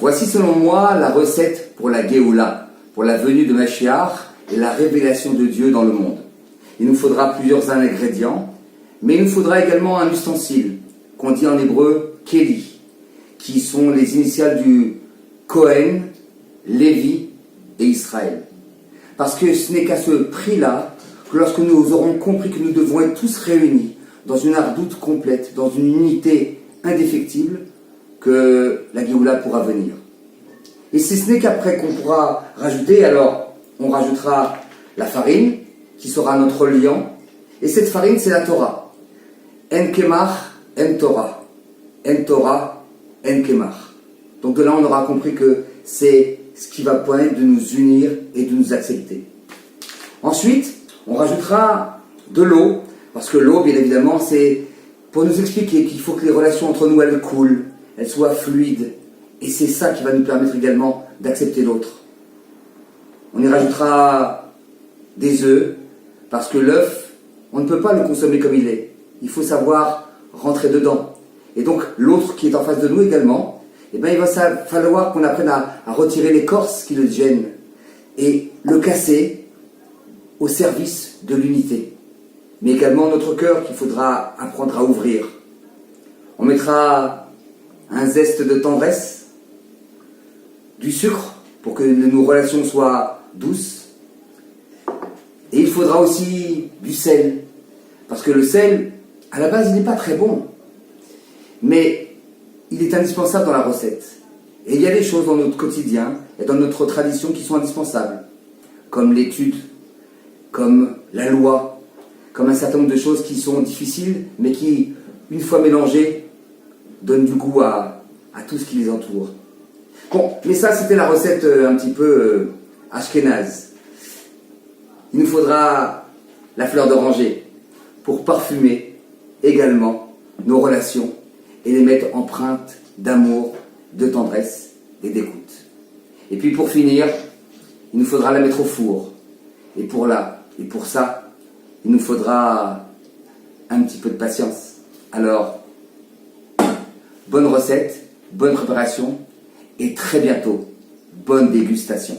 Voici selon moi la recette pour la Géoula, pour la venue de Mashiach et la révélation de Dieu dans le monde. Il nous faudra plusieurs ingrédients, mais il nous faudra également un ustensile, qu'on dit en hébreu Keli, qui sont les initiales du Cohen, Lévi et Israël. Parce que ce n'est qu'à ce prix-là que lorsque nous aurons compris que nous devons être tous réunis dans une ardoute complète, dans une unité indéfectible, que la Géoula pourra venir. Et si ce n'est qu'après qu'on pourra rajouter, alors on rajoutera la farine, qui sera notre liant, et cette farine c'est la Torah. En Kemach, en Torah. En Torah, en Kemach. Donc de là on aura compris que c'est ce qui va permettre de nous unir et de nous accepter. Ensuite, on rajoutera de l'eau, parce que l'eau, bien évidemment, c'est pour nous expliquer qu'il faut que les relations entre nous, elles coulent, elles soient fluides, et c'est ça qui va nous permettre également d'accepter l'autre. On y rajoutera des œufs, parce que l'œuf, on ne peut pas le consommer comme il est. Il faut savoir rentrer dedans. Et donc, l'autre qui est en face de nous également, eh bien, il va falloir qu'on apprenne à retirer l'écorce qui le gêne et le casser au service de l'unité. Mais également notre cœur qu'il faudra apprendre à ouvrir. On mettra un zeste de tendresse, du sucre pour que nos relations soient douces. Et il faudra aussi du sel. Parce que le sel, à la base, il n'est pas très bon. Mais il est indispensable dans la recette. Et il y a des choses dans notre quotidien et dans notre tradition qui sont indispensables. Comme l'étude, comme la loi, comme un certain nombre de choses qui sont difficiles, mais qui, une fois mélangées, donnent du goût à tout ce qui les entoure. Bon, mais ça c'était la recette un petit peu ashkénaze. Il nous faudra la fleur d'oranger pour parfumer également nos relations et les mettre empreintes d'amour, de tendresse et d'écoute. Et puis pour finir, il nous faudra la mettre au four. Et pour ça, il nous faudra un petit peu de patience. Alors, bonne recette, bonne préparation et très bientôt, bonne dégustation.